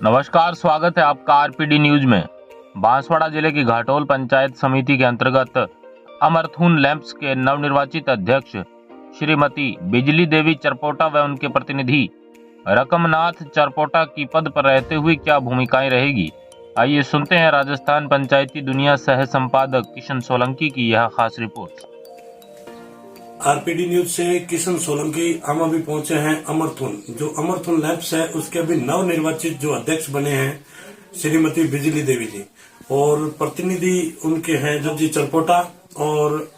नमस्कार, स्वागत है आपका आरपीडी न्यूज में। बांसवाड़ा जिले की घाटोल पंचायत समिति के अंतर्गत अमरथून लैंप्स के नवनिर्वाचित अध्यक्ष श्रीमती बिजली देवी चरपोटा व उनके प्रतिनिधि रकमनाथ चरपोटा की पद पर रहते हुए क्या भूमिकाएं रहेगी, आइए सुनते हैं राजस्थान पंचायती दुनिया सह संपादक किशन सोलंकी की यह खास रिपोर्ट। आरपीडी न्यूज से किशन सोलंकी। हम अभी पहुंचे हैं अमरथून। जो अमरथून लैंप्स है उसके अभी नव निर्वाचित जो अध्यक्ष बने हैं श्रीमती बिजली देवी जी, और प्रतिनिधि उनके हैं जो जी चरपोटा। और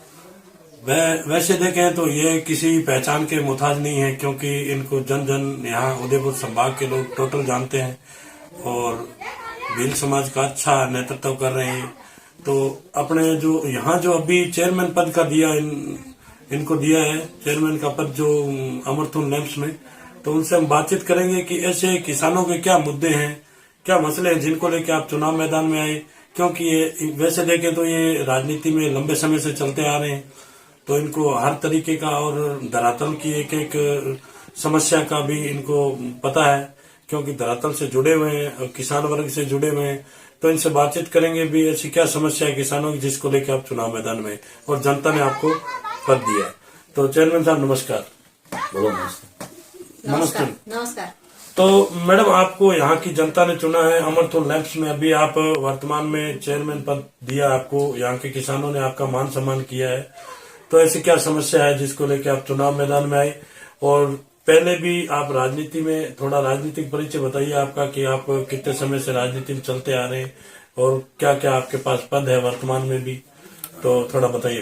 वैसे देखें तो ये किसी पहचान के मुताज नहीं है, क्योंकि इनको जन जन यहाँ उदयपुर संभाग के लोग टोटल जानते हैं और भील समाज का अच्छा नेतृत्व कर रहे हैं। तो अपने जो यहाँ जो अभी चेयरमैन पद का दिया इनको दिया है चेयरमैन का पद जो अमरथून लैंप्स में, तो उनसे हम बातचीत करेंगे कि ऐसे किसानों के क्या मुद्दे हैं, क्या मसले हैं जिनको लेकर आप चुनाव मैदान में आए। क्योंकि ये वैसे देखें तो ये राजनीति में लंबे समय से चलते आ रहे हैं, तो इनको हर तरीके का और धरातल की एक एक समस्या का भी इनको पता है, क्योंकि धरातल से जुड़े हुए हैं, किसान वर्ग से जुड़े हुए हैं। तो इनसे बातचीत करेंगे भी ऐसी क्या समस्या है किसानों की जिसको लेकर आप चुनाव मैदान में और जनता ने आपको पद दिया। तो चेयरमैन साहब नमस्कार। बोलो। नमस्कार। नमस्कार। तो मैडम, आपको यहाँ की जनता ने चुना है अमरथून लैंप्स में। अभी आप वर्तमान में चेयरमैन पद दिया आपको, यहाँ के किसानों ने आपका मान सम्मान किया है। तो ऐसी क्या समस्या है जिसको लेकर आप चुनाव मैदान में आए, और पहले भी आप राजनीति में थोड़ा राजनीतिक परिचय बताइए आपका कि आप कितने समय से राजनीति में चलते आ रहे हैं और क्या क्या आपके पास पद है वर्तमान में भी, तो थोड़ा बताइए।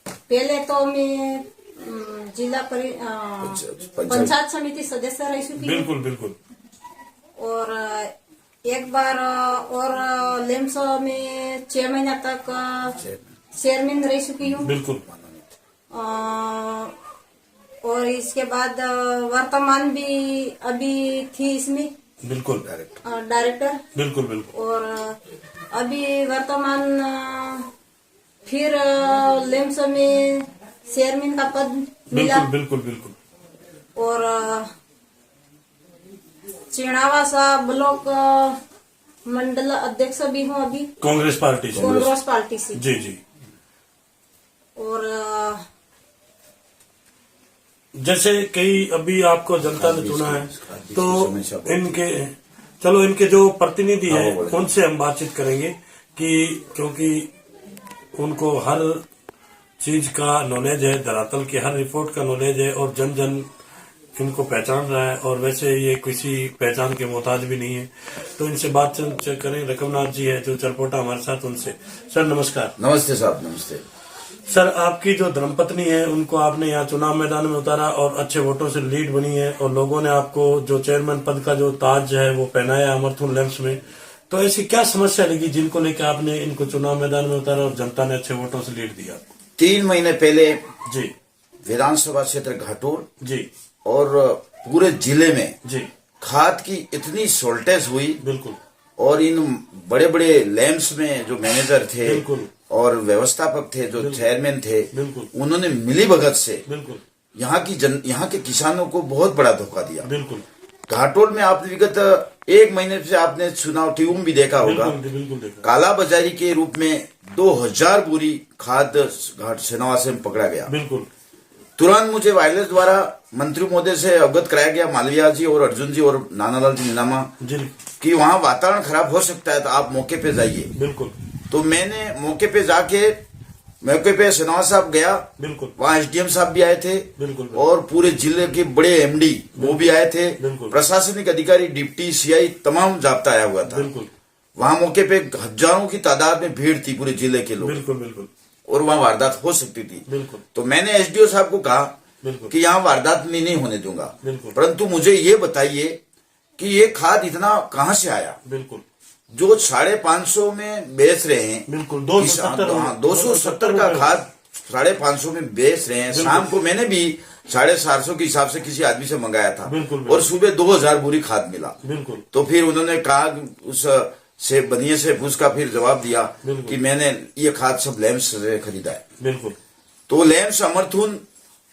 पहले तो मैं जिला पंचायत समिति सदस्य रह चुकी हूँ। बिल्कुल बिल्कुल। और एक बार और लैंप्स में 6 महीना तक चेयरमैन रह चुकी हूँ। बिल्कुल। और इसके बाद वर्तमान भी अभी थी इसमें। बिल्कुल। डायरेक्टर। बिल्कुल बिल्कुल। और अभी वर्तमान फिर लैंप्स में चेयरमैन का पद मिला। बिल्कुल बिल्कुल। और चिणावासा ब्लॉक मंडल अध्यक्ष भी हूँ अभी कांग्रेस पार्टी से। जी जी। और जैसे कई अभी आपको जनता ने चुना है, तो इनके जो प्रतिनिधि है उनसे हम बातचीत करेंगे कि क्योंकि उनको हर चीज का नॉलेज है, धरातल की हर रिपोर्ट का नॉलेज है और जन जन इनको पहचान रहा है, और वैसे ये किसी पहचान के मोहताज भी नहीं है। तो इनसे बातचीत करें। रकमनाथ जी है जो चरपोटा हमारे साथ, उनसे। सर नमस्कार। नमस्ते साहब। नमस्ते सर। आपकी जो धर्मपत्नी है उनको आपने यहाँ चुनाव मैदान में उतारा और अच्छे वोटों से लीड बनी है, और लोगों ने आपको जो चेयरमैन पद का जो ताज है वो पहनाया अमरथून लैंप्स में। तो ऐसी क्या समस्या लगी जिनको लेकर आपने इनको चुनाव मैदान में उतारा और जनता ने अच्छे वोटों से लीड दिया? 3 महीने पहले जी विधानसभा क्षेत्र घाटोल जी और पूरे जिले में जी खाद की इतनी शॉर्टेज हुई। बिल्कुल। और इन बड़े बड़े लैंप्स में जो मैनेजर थे बिल्कुल और व्यवस्थापक थे, जो चेयरमैन थे, बिल्कुल, उन्होंने मिली भगत से बिल्कुल यहाँ के किसानों को बहुत बड़ा धोखा दिया। बिल्कुल। घाटोल में आपने विगत 1 महीने से आपने चुनाव टीवी में भी देखा होगा। बिल्कुल। काला बाजारी के रूप में 2000 बोरी खाद घाट सेनावा से पकड़ा गया। बिल्कुल। तुरंत मुझे वायरलेस द्वारा मंत्री महोदय से अवगत कराया गया, मालविया जी और अर्जुन जी और नानालाल जी नीनामा जी, कि वहाँ वातावरण खराब हो सकता है, तो आप मौके पे जाइए। बिल्कुल। तो मैंने मौके पे जाके सेनावा साहब गया। बिल्कुल। वहाँ एसडीएम साहब भी आए थे। बिल्कुल। और पूरे जिले के बड़े एमडी वो भी आए थे। बिल्कुल। प्रशासनिक अधिकारी, डिप्टी सीआई, तमाम जाब्ता आया हुआ था। बिल्कुल। वहाँ मौके पे हजारों की तादाद में भीड़ थी, पूरे जिले के लोग। बिल्कुल बिल्कुल। और वहाँ वारदात हो सकती थी। बिल्कुल। तो मैंने एसडीओ साहब को कहा कि यहाँ वारदात में नहीं होने दूंगा, परंतु मुझे ये बताइए कि ये खाद इतना कहाँ से आया। बिल्कुल। जो 550 में बेच रहे हैं। बिल्कुल। 270 का खाद 550 में बेच रहे हैं। शाम को मैंने भी 450 के हिसाब से किसी आदमी से मंगाया था। और सुबह 2000 बोरी खाद मिला। बिल्कुल। तो फिर उन्होंने कहा, उस से बनिए से उसका फिर जवाब दिया कि मैंने ये खाद सब लैंप्स से खरीदा है। बिल्कुल। तो लैंप्स अमरथून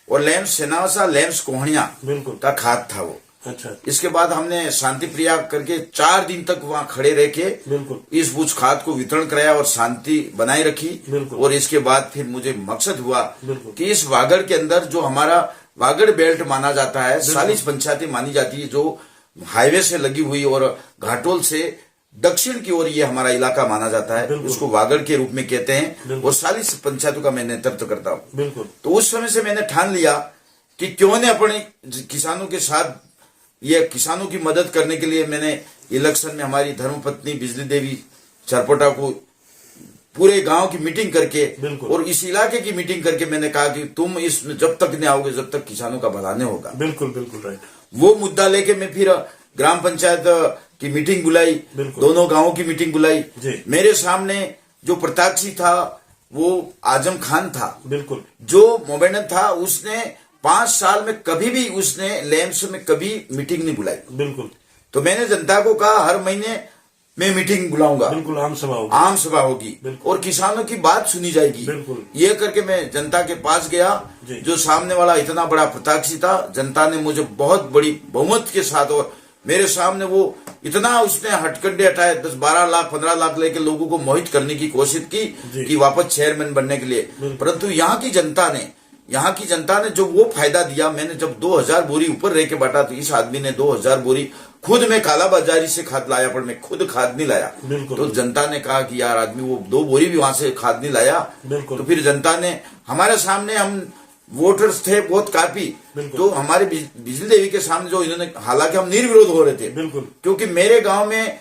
और लैंप्स सेनावासा, लैंप्स कोहनिया का खाद था वो। अच्छा, इसके बाद हमने शांति प्रिया करके 4 दिन तक वहाँ खड़े रह के बिल्कुल इस बुझ खाद को वितरण कराया और शांति बनाए रखी। बिल्कुल। और इसके बाद फिर मुझे मकसद हुआ बिल्कुल। कि इस वागड़ के अंदर जो हमारा वागड़ बेल्ट माना जाता है, 40 पंचायतें मानी जाती है जो हाईवे से लगी हुई और घाटोल से दक्षिण की ओर ये हमारा इलाका माना जाता है, बिल्कुल। उसको वागड़ के रूप में कहते हैं। बिल्कुल। और 40 पंचायतों का मैं नेतृत्व करता हूँ। बिल्कुल। तो उस समय से मैंने ठान लिया कि क्यों ने अपने किसानों के साथ, ये किसानों की मदद करने के लिए मैंने इलेक्शन में हमारी धर्मपत्नी बिजली देवी चरपोटा को पूरे गांव की मीटिंग करके बिल्कुल। और इस इलाके की मीटिंग करके मैंने कहा कि तुम इसमें जब तक नहीं आओगे जब तक किसानों का भला नहीं होगा। बिल्कुल बिल्कुल राइट। वो मुद्दा लेके मैं फिर ग्राम पंचायत की मीटिंग बुलाई, बिल्कुल। दोनों गांवों की मीटिंग बुलाई। जी। मेरे सामने जो प्रत्याशी था वो आजम खान था। बिल्कुल। जो मोबेडन था उसने 5 साल में कभी भी उसने लैम्स में कभी मीटिंग नहीं बुलाई। बिल्कुल। तो मैंने जनता को कहा हर महीने मैं मीटिंग बुलाऊंगा, बिल्कुल आम सभा होगी, आम सभा होगी बिल्कुल। और किसानों की बात सुनी जाएगी। बिल्कुल। ये करके मैं जनता के पास गया। जी। जो सामने वाला इतना बड़ा प्रत्याशी था, जनता ने मुझे बहुत बड़ी बहुमत के साथ और मेरे सामने वो इतना उसने हटकंडे हटाए, 10-12 लाख 15 लाख लेके लोगों को मोहित करने की कोशिश की कि वापस चेयरमैन बनने के लिए। परंतु यहाँ की जनता ने जो वो फायदा दिया, मैंने जब 2000 बोरी ऊपर रह के बांटा तो इस आदमी ने 2000 बोरी खुद में काला बाजारी से खाद लाया, पर मैं खुद खाद नहीं लाया। तो जनता ने कहा कि यार आदमी वो 2 बोरी भी वहां से खाद नहीं लाया। तो फिर जनता ने हमारे सामने, हम वोटर्स थे बहुत काफी, तो हमारे बिजली देवी के सामने जो इन्होंने, हालांकि हम निर्विरोध हो रहे थे बिल्कुल, क्योंकि मेरे गांव में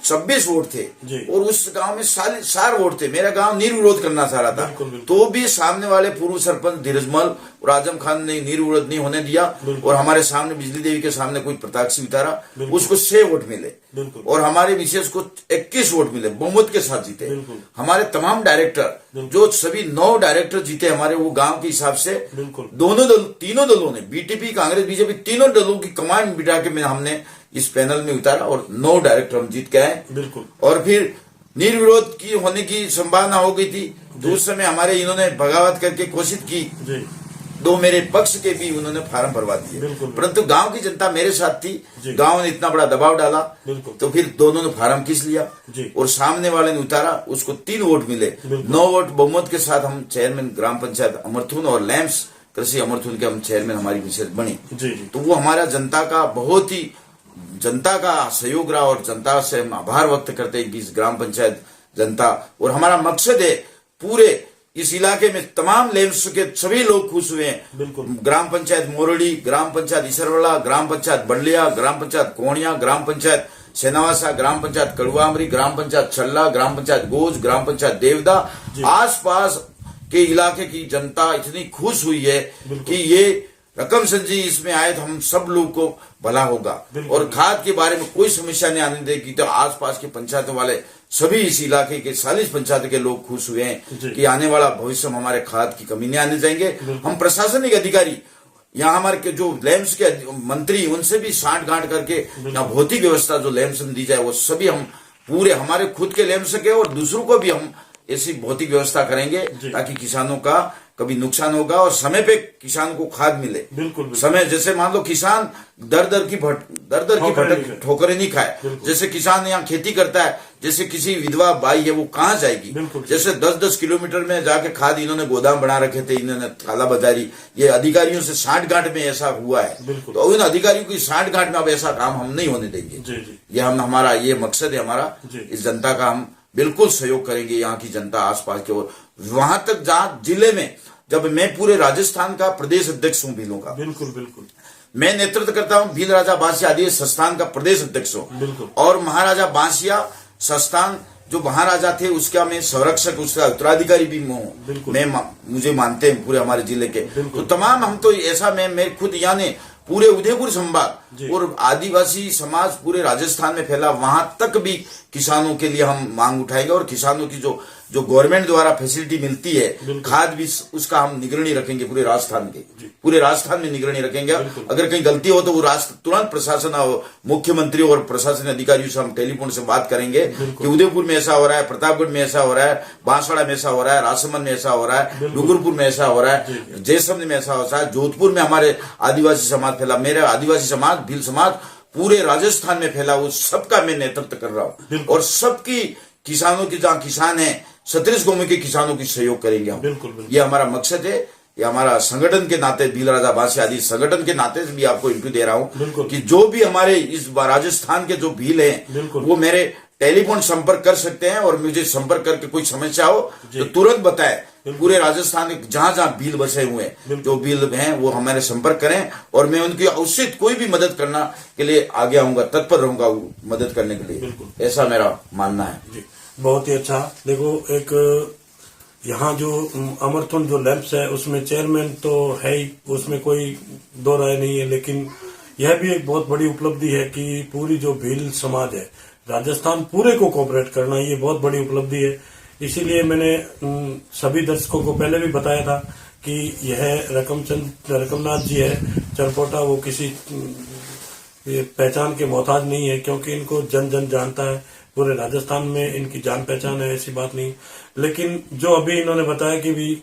26 वोट थे जी। और उस गांव में 4 वोट थे। मेरा गांव निर्विरोध करना चाह रहा था। बिल्कुल, बिल्कुल। तो भी सामने वाले पूर्व सरपंच धीरजमल और आजम खान ने निर्विरोध नहीं होने दिया और हमारे सामने बिजली देवी के सामने कोई प्रत्याशी उतारा, उसको 6 वोट मिले और हमारे विशेष को 21 वोट मिले, बहुमत के साथ जीते। हमारे तमाम डायरेक्टर, जो सभी 9 डायरेक्टर जीते हमारे वो गांव के हिसाब से, तीनों दलों ने, बीटीपी, कांग्रेस, बीजेपी, तीनों दलों की कमांड बिठा के हमने इस पैनल में उतारा और 9 डायरेक्टर हम जीत के आए। बिल्कुल। और फिर निर्विरोध की होने की संभावना हो गई थी, तो उस समय हमारे इन्होंने बगावत करके कोशिश की जी। 2 मेरे पक्ष के भी उन्होंने फार्म भरवा दिए, परंतु गांव की जनता मेरे साथ थी। गांव ने इतना बड़ा दबाव डाला तो फिर दोनों ने फार्म खींच लिया और सामने वाले ने उतारा, उसको 3 वोट मिले। 9 वोट बहुमत के साथ हम चेयरमैन ग्राम पंचायत अमरथून और लैम्स कृषि अमरथून के हम चेयरमैन हमारी विशेष बनी। तो वो हमारा जनता का बहुत ही, जनता का सहयोग रहा और जनता से हम आभार व्यक्त करते हैं कि इस ग्राम पंचायत जनता, और हमारा मकसद है पूरे इस इलाके में तमाम लैम्स के सभी लोग खुश हुए हैं। ग्राम पंचायत मोरड़ी, ग्राम पंचायत इसरवाला, ग्राम पंचायत बंडलिया, ग्राम पंचायत कोणिया, ग्राम पंचायत सेनावासा, ग्राम पंचायत कड़ुआमरी, ग्राम पंचायत छल्ला, ग्राम पंचायत गोज, ग्राम पंचायत देवदा, आसपास के इलाके की जनता इतनी खुश हुई है कि ये रकम संजी इसमें आए तो हम सब लोग को भला होगा और खाद के बारे में कोई समस्या नहीं आने देगी। तो आसपास के पंचायतों वाले सभी इस इलाके के 40 पंचायत के लोग खुश हुए हैं कि आने वाला भविष्य में हमारे खाद की कमी नहीं आने जाएंगे। हम प्रशासनिक अधिकारी, यहाँ हमारे जो लैम्स के मंत्री, उनसे भी साठ गांठ करके यहाँ भौतिक व्यवस्था जो लैम्स में दी जाए वो सभी हम पूरे हमारे खुद के लैम्स के और दूसरों को भी हम ऐसी भौतिक व्यवस्था करेंगे ताकि किसानों का कभी नुकसान होगा और समय पे किसान को खाद मिले। बिल्कुल। समय जैसे मान लो किसान दर दर की भटक ठोकरें नहीं खाए। जैसे किसान यहाँ खेती करता है, जैसे किसी विधवा बाई है वो कहाँ जाएगी, जैसे 10-10 किलोमीटर में जाके खाद इन्होंने गोदाम बना रखे थे, इन्होंने काला बाजारी, ये अधिकारियों से 60 गांठ में ऐसा हुआ है। तो इन अधिकारियों की 60 गांठ में अब ऐसा काम हम नहीं होने देंगे। ये हमारा ये मकसद है हमारा, इस जनता का हम बिल्कुल सहयोग करेंगे। यहाँ की जनता आसपास के और वहां तक जहाँ जिले में, जब मैं पूरे राजस्थान का प्रदेश अध्यक्ष हूँ भीलों का, बिल्कुल मैं नेतृत्व करता हूँ। भील राजा बांसिया आदि संस्थान का प्रदेश अध्यक्ष हूँ और महाराजा बांसिया संस्थान जो महाराजा थे उसका मैं संरक्षक, उसका उत्तराधिकारी भी हूँ। मैं मुझे मानते हैं पूरे हमारे जिले के। तो तमाम हम तो ऐसा मैं खुद यानी पूरे उदयपुर संभाग और आदिवासी समाज पूरे राजस्थान में फैला, वहां तक भी किसानों के लिए हम मांग उठाएंगे और किसानों की जो जो गवर्नमेंट द्वारा फैसिलिटी मिलती है, खाद भी, उसका हम निगरानी रखेंगे पूरे राजस्थान में निगरानी रखेंगे। अगर कहीं गलती हो तो वो तुरंत प्रशासन और मुख्यमंत्री और प्रशासन अधिकारियों से हम टेलीफोन से बात करेंगे कि उदयपुर में ऐसा हो रहा है, प्रतापगढ़ में ऐसा हो रहा है, बांसवाड़ा में ऐसा हो रहा है, राजसमंद में ऐसा हो रहा है, डूंगरपुर में ऐसा हो रहा है, जैसलमेर में ऐसा हो रहा है, जोधपुर में हमारे आदिवासी समाज फैला, मेरे आदिवासी समाज, भील समाज पूरे राजस्थान में फैला, वो सबका मैं नेतृत्व कर रहा हूँ और सबकी किसानों की, जहाँ किसान है 37 गांव के किसानों की सहयोग करेंगे हम। ये हमारा मकसद है, ये हमारा संगठन के नाते, भील राजा बांसिया आदि संगठन के नाते से भी आपको इंटरव्यू दे रहा हूँ कि जो भी हमारे इस राजस्थान के जो भील हैं वो मेरे टेलीफोन संपर्क कर सकते हैं और मुझे संपर्क करके कोई समस्या हो तो तुरंत बताए। पूरे राजस्थान के जहां जहां भील बसे हुए हैं, जो भील हैं वो हमारे संपर्क करें और मैं उनकी उचित कोई भी मदद करना के लिए आगे आऊंगा, तत्पर रहूंगा मदद करने के लिए, ऐसा मेरा मानना है। बहुत ही अच्छा। देखो, एक यहाँ जो अमरथुन जो लैंप्स है उसमें चेयरमैन तो है ही, उसमें कोई दो राय नहीं है, लेकिन यह भी एक बहुत बड़ी उपलब्धि है कि पूरी जो भील समाज है राजस्थान पूरे को कोऑपरेट करना, ये बहुत बड़ी उपलब्धि है। इसीलिए मैंने सभी दर्शकों को पहले भी बताया था कि यह रकमनाथ जी है चरपोटा, वो किसी पहचान के मोहताज नहीं है, क्योंकि इनको जन जन जानता है, पूरे राजस्थान में इनकी जान पहचान है, ऐसी बात नहीं। लेकिन जो अभी इन्होंने बताया कि भी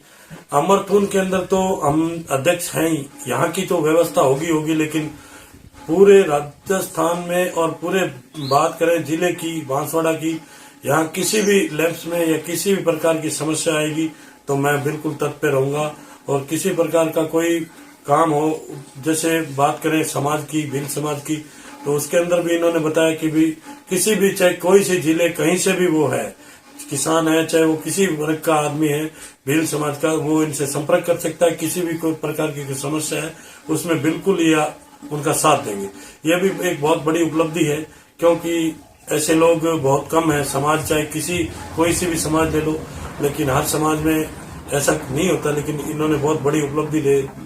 अमरथुन के अंदर तो हम अध्यक्ष हैं ही, यहाँ की तो व्यवस्था होगी, लेकिन पूरे राजस्थान में और पूरे बात करें जिले की, बांसवाड़ा की, यहाँ किसी भी लैंप्स में या किसी भी प्रकार की समस्या आएगी तो मैं बिल्कुल तत्पर रहूंगा। और किसी प्रकार का कोई काम हो, जैसे बात करें समाज की, भील समाज की, तो उसके अंदर भी इन्होंने बताया कि भी किसी भी, चाहे कोई से जिले कहीं से भी वो है, किसान है, चाहे वो किसी वर्ग का आदमी है भील समाज का, वो इनसे संपर्क कर सकता है। किसी भी कोई प्रकार की कोई समस्या है उसमें बिल्कुल ये उनका साथ देंगे। यह भी एक बहुत बड़ी उपलब्धि है, क्योंकि ऐसे लोग बहुत कम है। समाज चाहे कोई सी भी समाज ले लो, लेकिन हर समाज में ऐसा नहीं होता। लेकिन इन्होंने बहुत बड़ी उपलब्धि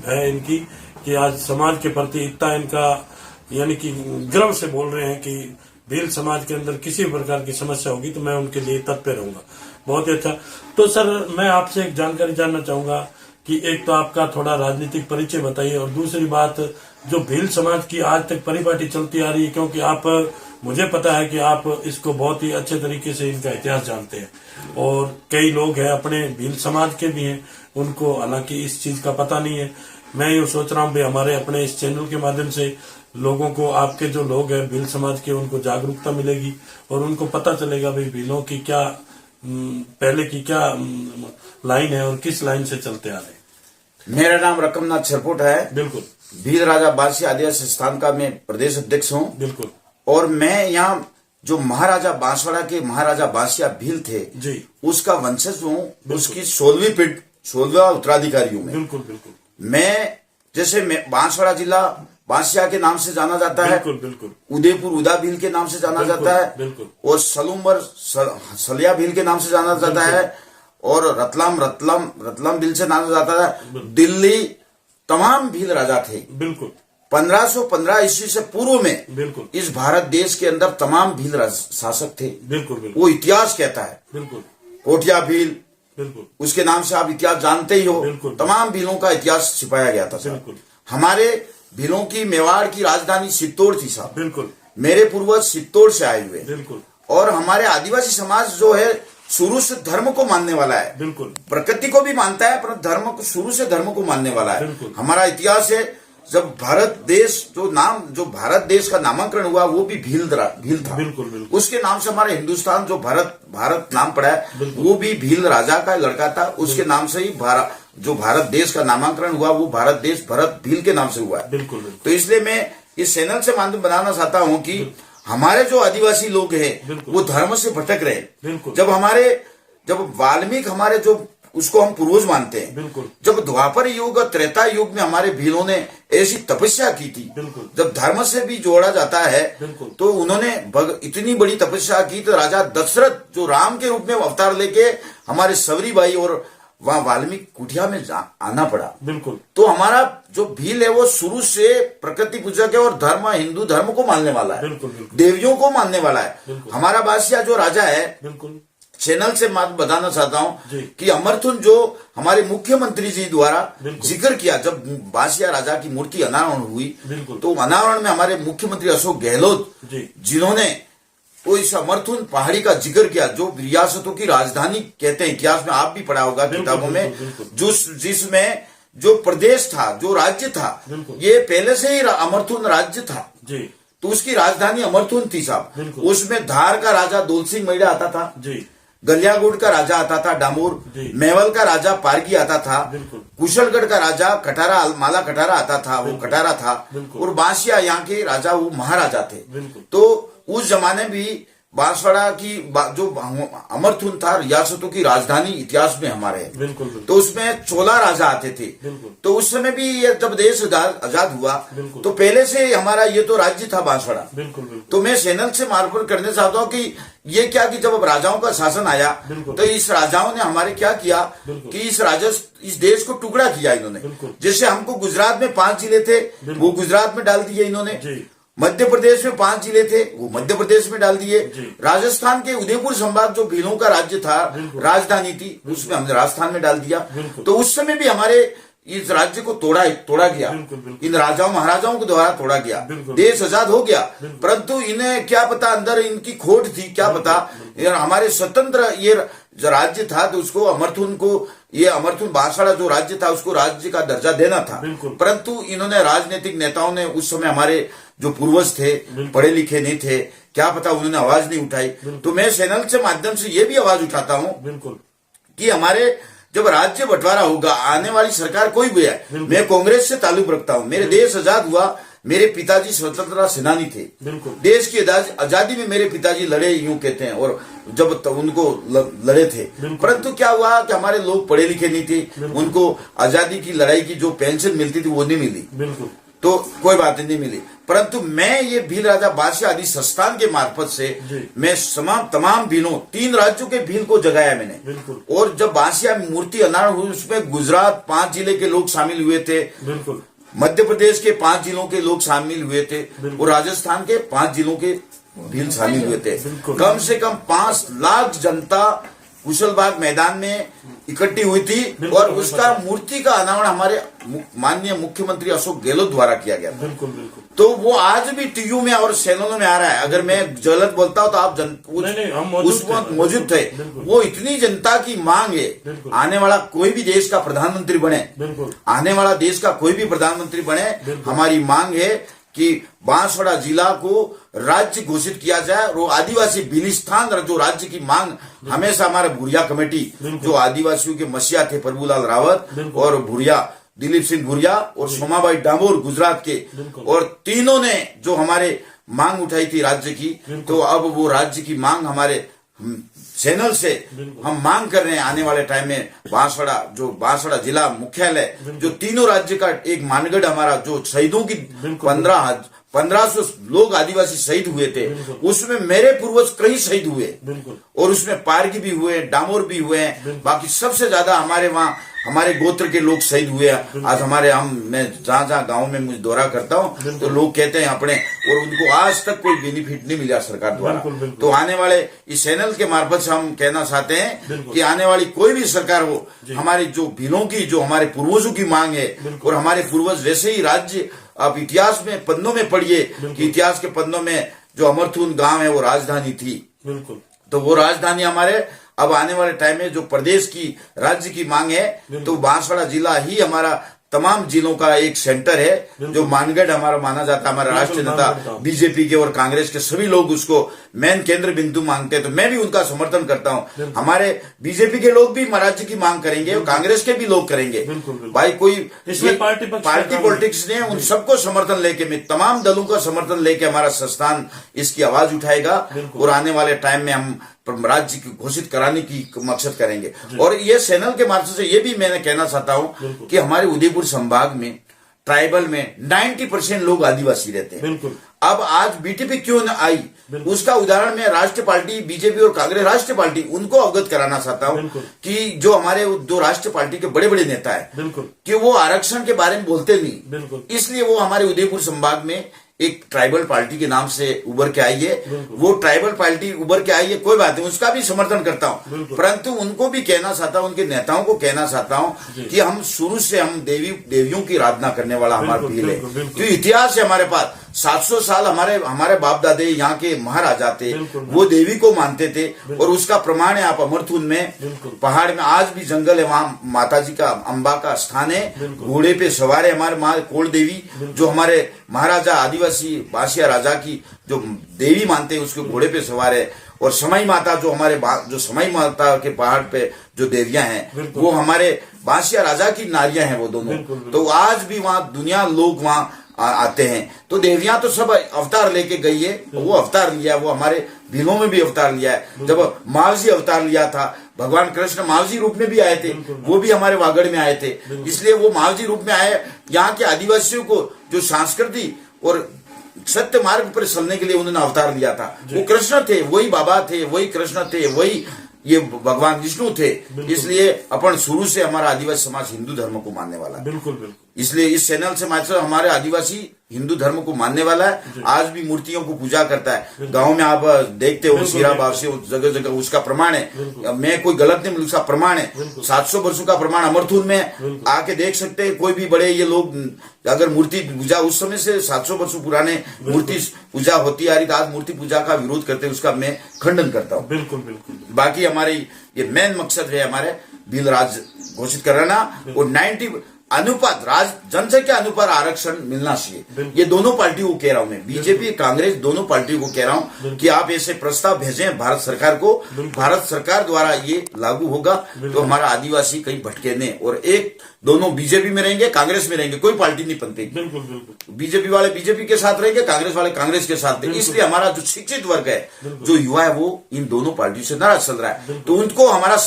है इनकी कि आज समाज के प्रति इतना इनका, यानी कि गर्व से बोल रहे हैं कि भील समाज के अंदर किसी प्रकार की समस्या होगी तो मैं उनके लिए तत्पर रहूंगा। बहुत ही अच्छा। तो सर, मैं आपसे एक जानकारी जानना चाहूंगा कि एक तो आपका थोड़ा राजनीतिक परिचय बताइए, और दूसरी बात जो भील समाज की आज तक परिपाटी चलती आ रही है, क्योंकि आप, मुझे पता है कि आप इसको बहुत ही अच्छे तरीके से इनका इतिहास जानते हैं, और कई लोग हैं अपने भील समाज के भी हैं, उनको हालांकि इस चीज का पता नहीं है। मैं ये सोच रहा हूँ भाई हमारे अपने इस चैनल के माध्यम से लोगों को, आपके जो लोग हैं भील समाज के, उनको जागरूकता मिलेगी और उनको पता चलेगा भाई भीलों की क्या पहले की क्या लाइन है और किस लाइन से चलते आ रहे हैं। मेरा नाम रकमनाथ चरपोटा है। बिल्कुल। भील राजा बांसिया आदिवासी संस्थान का मैं प्रदेश अध्यक्ष हूँ। बिल्कुल। और मैं यहाँ जो महाराजा बांसवाड़ा के महाराजा बांसिया भील थे जी, उसका वंशज हूँ, उसकी 16वां उत्तराधिकारी हूँ। बिल्कुल बिल्कुल। मैं जैसे बांसवाड़ा जिला बांसिया के नाम से जाना जाता है, बिल्कुल बिल्कुल। उदयपुर उदा भील के नाम से जाना जाता है, बिल्कुल। और सलूमर सलिया भील के नाम से जाना जाता है, और रतलाम भील से जाना जाता है। दिल्ली तमाम भील राजा थे। बिल्कुल। 1515 ईस्वी से पूर्व में बिल्कुल इस भारत देश के अंदर तमाम भील शासक थे। बिल्कुल बिल्कुल। वो इतिहास कहता है। बिल्कुल। कोटिया भील, बिल्कुल, उसके नाम से आप इतिहास जानते ही हो। बिल्कुल। तमाम भीलों का इतिहास छिपाया गया था। बिल्कुल। हमारे भीलों की मेवाड़ की राजधानी चित्तौड़ थी साहब। बिल्कुल। मेरे पूर्वज चित्तौड़ से आए हुए। बिल्कुल। और हमारे आदिवासी समाज जो है शुरू से धर्म को मानने वाला है। बिल्कुल। प्रकृति को भी मानता है, पर धर्म को, शुरू से धर्म को मानने वाला है। बिल्कुल। हमारा इतिहास है, जब भारत देश जो भारत देश का नामकरण हुआ वो भी भील था। बिल्कुल बिल्कुल। उसके नाम से हमारा हिंदुस्तान जो भारत नाम पड़ा है वो भी भील राजा का लड़का था। उसके नाम से ही भारत देश का नामकरण हुआ, वो भारत देश भरत भील के नाम से हुआ है। बिल्कुल। तो इसलिए मैं इस चैनल से माध्यम बनाना चाहता हूँ कि हमारे जो आदिवासी लोग हैं वो धर्म से भटक रहे। जब वाल्मीकि हमारे जो उसको हम पूर्वज मानते हैं। बिल्कुल। जब द्वापर युग और त्रेता युग में हमारे भीलों ने ऐसी तपस्या की थी। बिल्कुल। जब धर्म से भी जोड़ा जाता है बिल्कुल। तो उन्होंने इतनी बड़ी तपस्या की तो राजा दशरथ जो राम के रूप में अवतार लेके हमारे सवरी भाई और वहां वाल्मीकि कुटिया में आना पड़ा। बिल्कुल। तो हमारा जो भील है वो शुरू से प्रकृति पूजक है और हिंदू धर्म को मानने वाला है। बिल्कुल बिल्कुल। देवियों को मानने वाला है। हमारा बांसिया जो राजा है बिल्कुल चैनल से मैं बताना चाहता जी। हूँ कि अमरथुन जो हमारे मुख्यमंत्री जी द्वारा जिक्र किया, जब बासिया राजा की मूर्ति अनावरण हुई बिल्कुल। तो अनावरण में हमारे मुख्यमंत्री अशोक गहलोत जी। जिन्होंने वो इस अमरथुन पहाड़ी का जिक्र किया, जो रियासतों की राजधानी कहते हैं, इतिहास में आप भी पढ़ा होगा किताबों में, जो जिसमें जो प्रदेश था, जो राज्य था, ये पहले से ही अमरथुन राज्य था जी। तो उसकी राजधानी अमरथुन थी साहब। उसमें धार का राजा दौल सिंह मैड़ा आता था जी। गलियागुड़ का राजा आता था डामोर, मेवल का राजा पारगी आता था, कुशलगढ़ का राजा कटारा माला कटारा आता था, वो कटारा था, और बांसिया यहाँ के राजा वो महाराजा थे। तो उस जमाने भी बांसवाड़ा की जो अमरथुन था रियासतों की राजधानी इतिहास में हमारे है। बिल्कुल। तो उसमें 16 राजा आते थे। तो उस समय भी ये जब देश आजाद हुआ तो पहले से हमारा ये तो राज्य था बांसवाड़ा। तो मैं चैनल से मार्फत करने चाहता हूँ कि ये क्या कि जब अब राजाओं का शासन आया तो इस राजाओं ने हमारे क्या किया कि इस देश को टुकड़ा किया इन्होंने। जैसे हमको गुजरात में 5 जिले थे, वो गुजरात में डाल दिए इन्होंने। मध्य प्रदेश में 5 जिले थे, वो मध्य प्रदेश में डाल दिए। राजस्थान के उदयपुर संभाग जो भीलों का राज्य था, राजधानी थी, उसमें हमने राजस्थान में डाल दिया। तो उस समय भी हमारे इस राज्य को तोड़ा गया, इन राजाओं महाराजाओं के द्वारा तोड़ा गया। देश आजाद हो गया, परंतु इन्हें क्या पता अंदर इनकी खोट थी, क्या पता हमारे स्वतंत्र ये राज्य था तो उसको अमरथुन बांसवाड़ा जो राज्य था उसको राज्य का दर्जा देना था। परंतु इन्होंने राजनीतिक नेताओं ने उस समय हमारे जो पूर्वज थे पढ़े लिखे नहीं थे, क्या पता उन्होंने आवाज नहीं उठाई। तो मैं चैनल से माध्यम से ये भी आवाज उठाता हूँ कि हमारे जब राज्य बंटवारा होगा, आने वाली सरकार कोई भी है, मैं कांग्रेस से ताल्लुक रखता हूँ। मेरे देश आजाद हुआ, मेरे पिताजी स्वतंत्रता सेनानी थे, देश की आजादी में मेरे पिताजी लड़े, यूं कहते हैं, और जब उनको लड़े थे। परंतु क्या हुआ कि हमारे लोग पढ़े लिखे नहीं थे, उनको आजादी की लड़ाई की जो पेंशन मिलती थी वो नहीं मिली, तो कोई बात नहीं मिली। परंतु मैं ये भील राजा बादशाह आदि संस्थान के मार्फत से मैं तमाम भीलों 3 राज्यों के भील को जगाया मैंने। और जब बादशाह मूर्ति अनावरण हुई उसमें गुजरात 5 जिले के लोग शामिल हुए थे, मध्य प्रदेश के 5 जिलों के लोग शामिल हुए थे, और राजस्थान के 5 जिलों के भील शामिल हुए थे। कम से कम 5 लाख जनता कुशलबाग मैदान में इकट्ठी हुई थी, और उसका मूर्ति का अनावरण हमारे माननीय मुख्यमंत्री अशोक गहलोत द्वारा किया गया था। तो वो आज भी टीयू में और चैनलों में आ रहा है। अगर मैं गलत बोलता हूं तो आप उस वक्त मौजूद थे। वो इतनी जनता की मांग है, आने वाला कोई भी देश का प्रधानमंत्री बने, आने वाला देश का कोई भी प्रधानमंत्री बने, हमारी मांग है कि बांसवाड़ा जिला को राज्य घोषित किया जाए। और आदिवासी बिलिस्तान जो राज्य की मांग हमेशा हमारे भूरिया कमेटी, जो आदिवासियों के मसीहा थे प्रभुलाल रावत और भूरिया दिलीप सिंह भूरिया और सोमाबाई डामोर गुजरात के, और तीनों ने जो हमारे मांग उठाई थी राज्य की, तो अब वो राज्य की मांग हमारे चैनल से हम मांग कर रहे हैं आने वाले टाइम में बांसवाड़ा जिला मुख्यालय, जो तीनों राज्य का एक मानगढ़ हमारा, जो शहीदों की 1500 लोग आदिवासी शहीद हुए थे, उसमें मेरे पूर्वज कई शहीद हुए, और उसमें पारगी भी हुए, डामोर भी हुए, बाकी सबसे ज्यादा हमारे वहाँ हमारे गोत्र के लोग शहीद हुए। आज मैं जहाँ गांव में मुझे दौरा करता हूँ तो लोग कहते हैं अपने, और उनको आज तक कोई बेनिफिट नहीं मिला सरकार द्वारा। तो आने वाले इस चैनल के मार्फत से हम कहना चाहते हैं कि आने वाली कोई भी सरकार हो, हमारी जो भीलों की, जो हमारे पूर्वजों की मांग है, और हमारे पूर्वज वैसे ही राज्य, आप इतिहास में पन्नों में पढ़िए कि इतिहास के पन्नों में जो अमरथुन गांव है वो राजधानी थी। तो वो राजधानी हमारे अब आने वाले टाइम में जो प्रदेश की राज्य की मांग है, तो बांसवाड़ा जिला ही हमारा तमाम जिलों का एक सेंटर है, जो मानगढ़ हमारा माना जाता है। हमारा राष्ट्रीय नेता बीजेपी के और कांग्रेस के सभी लोग उसको मेन केंद्र बिंदु मांगते हैं, तो मैं भी उनका समर्थन करता हूं। हमारे बीजेपी के लोग भी राज्य की मांग करेंगे और कांग्रेस के भी लोग करेंगे। भाई कोई पार्टी पॉलिटिक्स ने उन सबको समर्थन लेके, मैं तमाम दलों का समर्थन लेके हमारा संस्थान इसकी आवाज उठाएगा, और आने वाले टाइम में हम राज्य की घोषित कराने की मकसद करेंगे। और ये चैनल के माध्यम से ये भी मैंने कहना चाहता हूं कि हमारे उदयपुर संभाग में ट्राइबल में 90% लोग आदिवासी रहते हैं। अब आज बीटीपी क्यों न आई, उसका उदाहरण मैं राष्ट्रीय पार्टी बीजेपी और कांग्रेस राष्ट्रीय पार्टी उनको अवगत कराना चाहता हूं कि जो हमारे दो राष्ट्रीय पार्टी के बड़े बड़े नेता है कि वो आरक्षण के बारे में बोलते नहीं, इसलिए वो हमारे उदयपुर संभाग में एक ट्राइबल पार्टी के नाम से उभर के आई है। वो ट्राइबल पार्टी उभर के आई है, कोई बात नहीं, उसका भी समर्थन करता हूँ, परंतु उनको भी कहना चाहता हूँ, उनके नेताओं को कहना चाहता हूँ कि हम शुरू से हम देवियों की आराधना करने वाला हमारा भील है। तो इतिहास है हमारे पास, 700 साल हमारे बाप दादे यहाँ के महाराजा थे, वो देवी को मानते थे, और उसका प्रमाण है आप अमरथुन में पहाड़ में आज भी जंगल है, वहाँ माता जी का अंबा का स्थान है, घोड़े पे सवार है हमारे माँ कोल देवी, जो हमारे महाराजा आदिवासी बासिया राजा की जो देवी मानते हैं उसके घोड़े पे सवार है। और समाई माता जो हमारे जो समाई माता के पहाड़ पे जो देवियां हैं वो हमारे बासिया राजा की नारियां हैं वो दोनों। तो आज भी वहाँ दुनिया लोग वहाँ आते हैं। तो देवियां तो सब अवतार लेके गई है, वो अवतार लिया, वो हमारे भीलों में भी अवतार लिया है। जब मावजी अवतार लिया था, भगवान कृष्ण मावजी रूप में भी आए थे, वो भी हमारे वागड़ में आए थे, इसलिए वो मावजी रूप में आए। यहाँ के आदिवासियों को जो संस्कृति और सत्य मार्ग पर चलने के लिए उन्होंने अवतार लिया था। वो कृष्ण थे, वही बाबा थे, वही कृष्ण थे, वही ये भगवान विष्णु थे। इसलिए अपन शुरू से हमारा आदिवासी समाज हिंदू धर्म को मानने वाला है। बिल्कुल। इसलिए इस चैनल से मात्र हमारे आदिवासी हिंदू धर्म को मानने वाला है। आज भी मूर्तियों को पूजा करता है। गांव में आप देखते हो सीरा बावसी जगह जगह, उसका प्रमाण है। मैं कोई गलत नहीं, उसका प्रमाण है। 700 वर्षों का प्रमाण अमरथुन में आके देख सकते हैं। कोई भी बड़े ये लोग अगर मूर्ति पूजा उस समय से 700 वर्षों पुराने मूर्ति पूजा होती आ रही, आज मूर्ति पूजा का विरोध करते, उसका मैं खंडन करता हूँ। बिल्कुल। बाकी हमारे ये मेन मकसद है हमारे भील राज घोषित कराना और 90 अनुपात जनसंख्या अनुपात आरक्षण मिलना चाहिए। ये दोनों पार्टियों को कह रहा हूं मैं, बीजेपी कांग्रेस दोनों पार्टियों को कह रहा हूं कि आप ऐसे प्रस्ताव भेजें भारत सरकार को। भारत सरकार द्वारा ये लागू होगा तो हमारा आदिवासी कहीं भटके नहीं। और एक दोनों बीजेपी में रहेंगे, कांग्रेस में रहेंगे, कोई पार्टी नहीं बनती। बीजेपी वाले बीजेपी के साथ रहेंगे, कांग्रेस वाले कांग्रेस के साथ रहेंगे। इसलिए हमारा जो शिक्षित वर्ग है, जो युवा है, वो इन दोनों पार्टियों से नाराज चल रहा है। तो उनको हमारा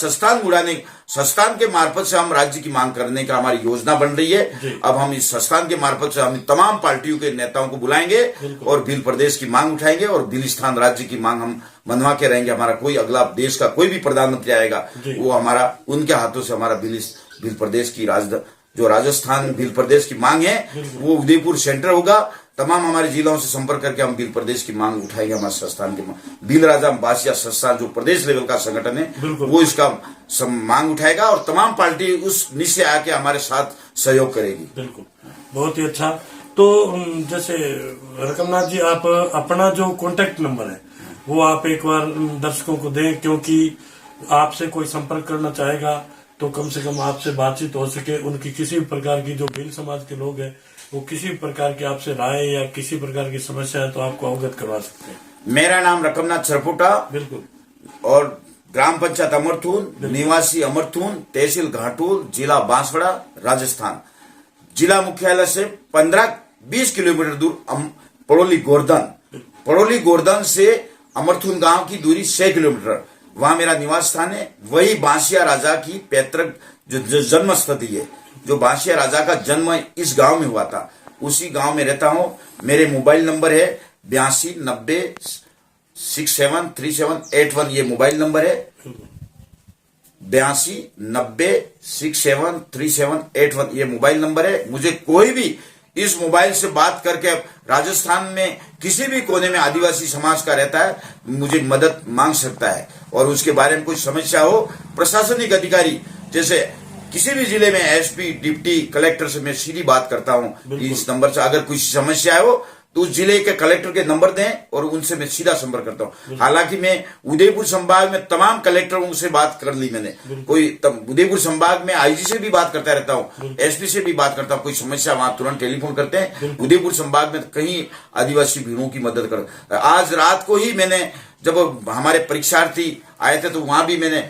संस्थान के मार्फत से हम राज्य की मांग करने का हमारी योजना बन रही है। अब हम इस संस्थान के मार्फत से हम तमाम पार्टियों के नेताओं को बुलाएंगे और भील प्रदेश की मांग उठाएंगे और भीलिस्तान राज्य की मांग हम मनवा के रहेंगे। हमारा कोई अगला देश का कोई भी प्रधानमंत्री आएगा, वो हमारा उनके हाथों से हमारा भील प्रदेश की जो राजस्थान भील प्रदेश की मांग है वो उदयपुर सेंटर होगा। तमाम हमारे जिलों से संपर्क करके हम भील प्रदेश की मांग उठाएंगे। हमारे संस्थान की भील राजा बासिया संस्थान जो प्रदेश लेवल का संगठन है वो इसका मांग उठाएगा और तमाम पार्टी उस निश्चय आके हमारे साथ सहयोग करेगी। बिल्कुल, बहुत ही अच्छा। तो जैसे रकमनाथ जी, आप अपना जो कॉन्टेक्ट नंबर है वो आप एक बार दर्शकों को दें, क्योंकि आपसे कोई संपर्क करना चाहेगा तो कम से कम आपसे बातचीत हो सके। उनकी किसी भी प्रकार की जो भील समाज के लोग हैं वो किसी भी प्रकार की आपसे राय या किसी प्रकार की समस्या है तो आपको अवगत करवा सकते हैं। मेरा नाम रकमनाथ चरपोटा, बिल्कुल, और ग्राम पंचायत अमरथुन, निवासी अमरथुन, तहसील घाटोल, जिला बांसवाड़ा, राजस्थान। जिला मुख्यालय से 15-20 किलोमीटर दूर पड़ोली गोर्धन से अमरथुन गांव की दूरी 6 किलोमीटर, वहां मेरा निवास स्थान है। वही बांसिया राजा की पैतृक जो जन्म स्थली है, जो बांसिया राजा का जन्म इस गांव में हुआ था, उसी गांव में रहता हूं। मेरे मोबाइल नंबर है 8290673781, ये मोबाइल नंबर है 8290673781, ये मोबाइल नंबर है। मुझे कोई भी इस मोबाइल से बात करके राजस्थान में किसी भी कोने में आदिवासी समाज का रहता है, मुझे मदद मांग सकता है। और उसके बारे में कोई समस्या हो, प्रशासनिक अधिकारी जैसे किसी भी जिले में एसपी, डिप्टी कलेक्टर से मैं सीधी बात करता हूं। इस नंबर से अगर कोई समस्या हो तो उस जिले के कलेक्टर के नंबर दें और उनसे मैं सीधा संपर्क करता हूं। हालांकि मैं उदयपुर संभाग में तमाम कलेक्टरों से बात कर ली मैंने। उदयपुर संभाग में आईजी से भी बात करता रहता हूं, एसपी से भी बात करता हूं। कोई समस्या वहां तुरंत टेलीफोन करते हैं। उदयपुर संभाग में कहीं आदिवासी भीड़ों की मदद कर। आज रात को ही मैंने, जब हमारे परीक्षार्थी आए थे तो वहां भी मैंने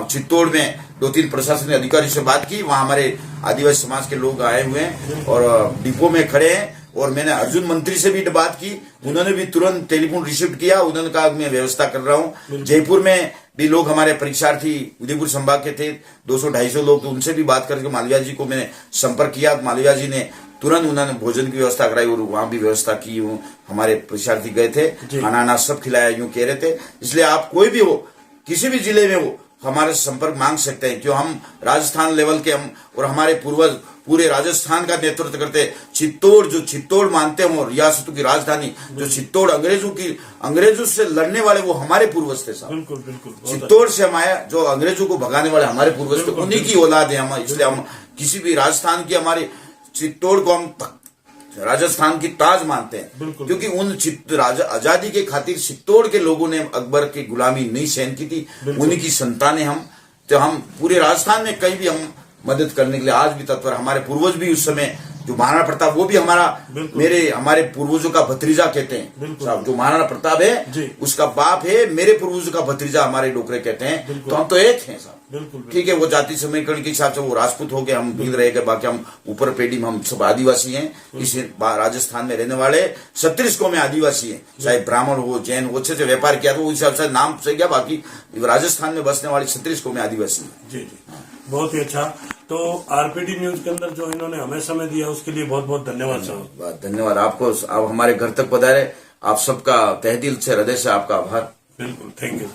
चित्तौड़ में 2-3 प्रशासनिक अधिकारी से बात की। वहां हमारे आदिवासी समाज के लोग आए हुए हैं और डिपो में खड़े हैं। और मैंने अर्जुन मंत्री से भी बात की, उन्होंने भी तुरंत टेलीफोन रिसीव किया। उन्होंने कहा मैं व्यवस्था कर रहा हूं। जयपुर में भी लोग हमारे परीक्षार्थी उदयपुर संभाग के थे 200-250 लोग, तो उनसे भी बात करके मालविया जी को मैंने संपर्क किया। मालविया जी ने तुरंत उन्होंने भोजन की व्यवस्था कराई और वहां भी व्यवस्था की। हमारे परीक्षार्थी गए थे, खाना सब खिलाया, यूं कह रहे थे। इसलिए आप कोई भी हो, किसी भी जिले में हो, हमारे संपर्क मांग सकते हैं। क्यों हम राजस्थान लेवल के हम और हमारे पूर्वज पूरे राजस्थान का नेतृत्व करते। चित्तौड़ जो चित्तौड़ मानते हो रियासतों की राजधानी, जो चित्तौड़ अंग्रेजों से लड़ने वाले वो हमारे पूर्वज थे साहब। बिल्कुल बिल्कुल। चित्तौड़ से हम आया, जो अंग्रेजों को भगाने वाले हमारे पूर्वज थे, उन्हीं की औलाद है हम। इसलिए हम किसी भी राजस्थान की हमारे चित्तौड़ को हम राजस्थान की ताज मानते हैं, क्योंकि उन आजादी के खातिर चित्तौड़ के लोगों ने अकबर की गुलामी नहीं सहन की थी, उन्हीं की संतानें हम। तो हम पूरे राजस्थान में कहीं भी हम मदद करने के लिए आज भी तत्पर। हमारे पूर्वज भी उस समय, जो महाराणा प्रताप, वो भी हमारे पूर्वजों का भतीजा कहते हैं साहब। जो महाराणा प्रताप है उसका बाप है, मेरे पूर्वजों का भतीजा हमारे डोकरे कहते हैं। तो हम तो एक हैं साहब। ठीक है, वो जाति समीकरण के हिसाब से वो राजपूत हो गए, हम भील रह गए, बाकी हम ऊपर पेड़ी में हम सब आदिवासी हैं। इस राजस्थान में रहने वाले 36 कौमें आदिवासी हैं, चाहे ब्राह्मण हो, जैन हो, अच्छे से व्यापार किया तो उस हिसाब से नाम सही गया। बाकी राजस्थान में बसने वाली 36 कौमें आदिवासी हैं। जी जी, बहुत ही अच्छा। तो आरपीडी न्यूज के अंदर जो इन्होंने हमें समय दिया उसके लिए बहुत बहुत धन्यवाद साहब। धन्यवाद आपको, आप हमारे घर तक पधारे, आप सबका तहे दिल से, हृदय से आपका आभार। बिल्कुल, थैंक यू।